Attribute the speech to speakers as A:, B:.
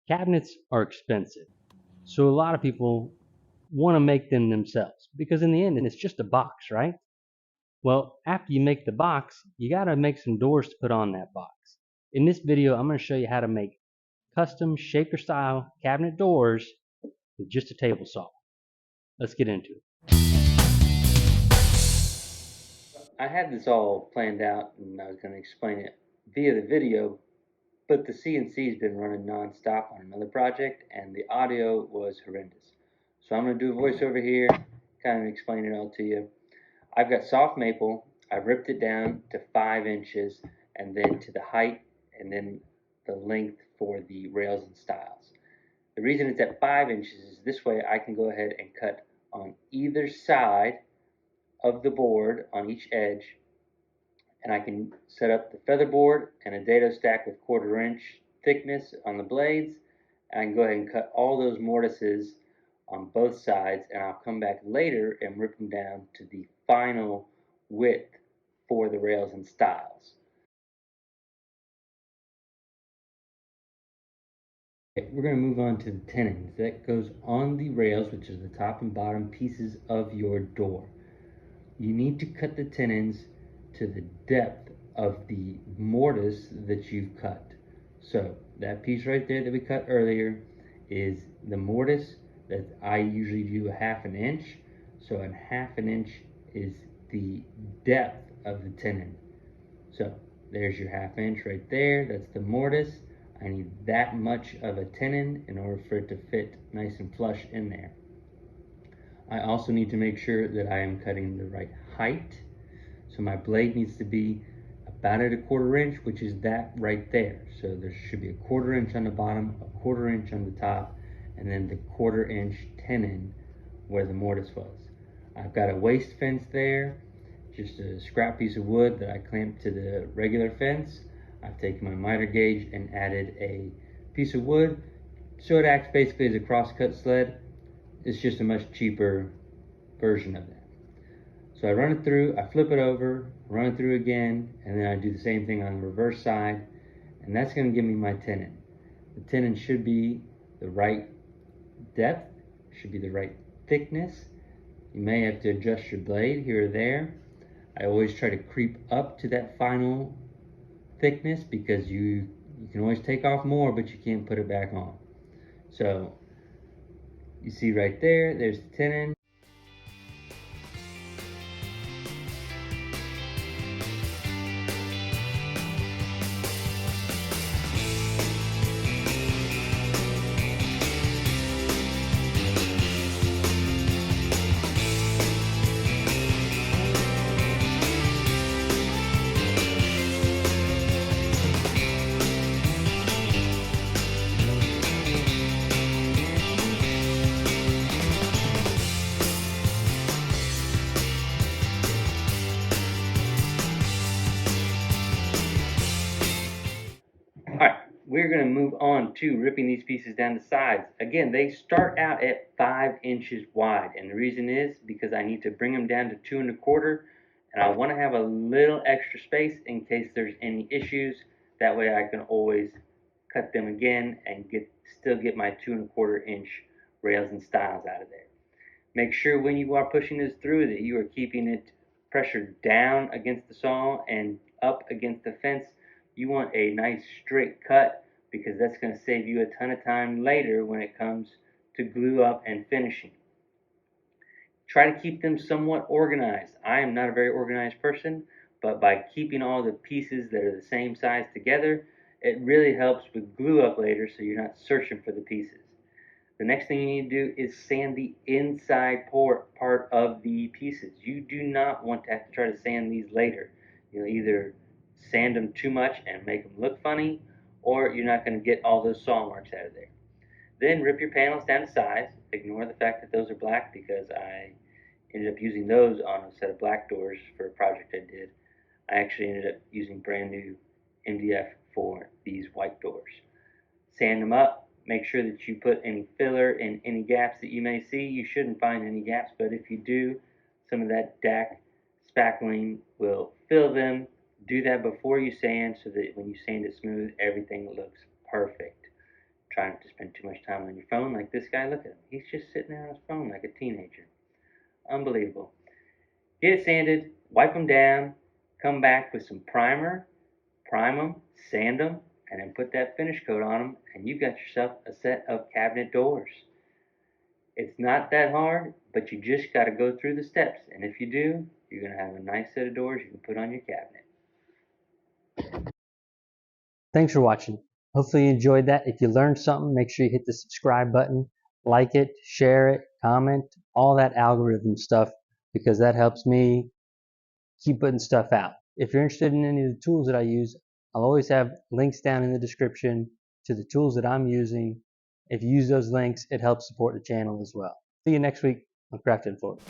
A: Cabinets are expensive, so a lot of people want to make them themselves because in the end it's just a box, right? Well, after you make the box, you got to make some doors to put on that box. In this video, I'm going to show you how to make custom shaker style cabinet doors with just a table saw. Let's get into it. I had this all planned out and I was going to explain it via the video, but the CNC has been running non-stop on another project and the audio was horrendous. So I'm going to do a voiceover here, kind of explain it all to you. I've got soft maple. I've ripped it down to 5 inches and then to the height and then the length for the rails and stiles. The reason it's at 5 inches is this way I can go ahead and cut on either side of the board on each edge, and I can set up the feather board and a dado stack with 1/4 inch thickness on the blades, and I can go ahead and cut all those mortises on both sides, and I'll come back later and rip them down to the final width for the rails and stiles. Okay, we're going to move on to the tenons. That goes on the rails, which is the top and bottom pieces of your door. You need to cut the tenons to the depth of the mortise that you've cut. So that piece right there that we cut earlier is the mortise that I usually do a 1/2 inch. So a 1/2 inch is the depth of the tenon. So there's your 1/2 inch right there. That's the mortise. I need that much of a tenon in order for it to fit nice and flush in there. I also need to make sure that I am cutting the right height. So my blade needs to be about at a 1/4 inch, which is that right there. So there should be a 1/4 inch on the bottom, a 1/4 inch on the top, and then the 1/4 inch tenon where the mortise was. I've got a waste fence there, just a scrap piece of wood that I clamped to the regular fence. I've taken my miter gauge and added a piece of wood so it acts basically as a crosscut sled. It's just a much cheaper version of that. So I run it through, I flip it over, run it through again, and then I do the same thing on the reverse side, and that's going to give me my tenon. The tenon should be the right depth, should be the right thickness. You may have to adjust your blade here or there. I always try to creep up to that final thickness because you can always take off more, but you can't put it back on. So you see right there, there's the tenon. Alright, we're going to move on to ripping these pieces down the sides. Again, they start out at 5 inches wide, and the reason is because I need to bring them down to 2 1/4, and I want to have a little extra space in case there's any issues. That way I can always cut them again and still get my 2 1/4 inch rails and stiles out of there. Make sure when you are pushing this through that you are keeping it pressured down against the saw and up against the fence. You want a nice straight cut because that's going to save you a ton of time later when it comes to glue up and finishing. Try to keep them somewhat organized. I am not a very organized person, but by keeping all the pieces that are the same size together, it really helps with glue up later so you're not searching for the pieces. The next thing you need to do is sand the inside part of the pieces. You do not want to have to try to sand these later. You'll either sand them too much and make them look funny, or you're not going to get all those saw marks out of there. Then rip your panels down to size. Ignore the fact that those are black because I ended up using those on a set of black doors for a project I did. I actually ended up using brand new MDF for these white doors. Sand them up. Make sure that you put any filler in any gaps that you may see. You shouldn't find any gaps, but if you do, some of that DAC spackling will fill them. Do that before you sand so that when you sand it smooth, everything looks perfect. Try not to spend too much time on your phone like this guy. Look at him. He's just sitting there on his phone like a teenager. Unbelievable. Get it sanded, wipe them down, come back with some primer, prime them, sand them, and then put that finish coat on them, and you got yourself a set of cabinet doors. It's not that hard, but you just got to go through the steps, and if you do, you're going to have a nice set of doors you can put on your cabinet.
B: Thanks for watching. Hopefully you enjoyed that. If you learned something, make sure you hit the subscribe button, like it, share it, comment, all that algorithm stuff, because that helps me keep putting stuff out. If you're interested in any of the tools that I use, I'll always have links down in the description to the tools that I'm using. If you use those links, it helps support the channel as well. See you next week on Crafted Florida.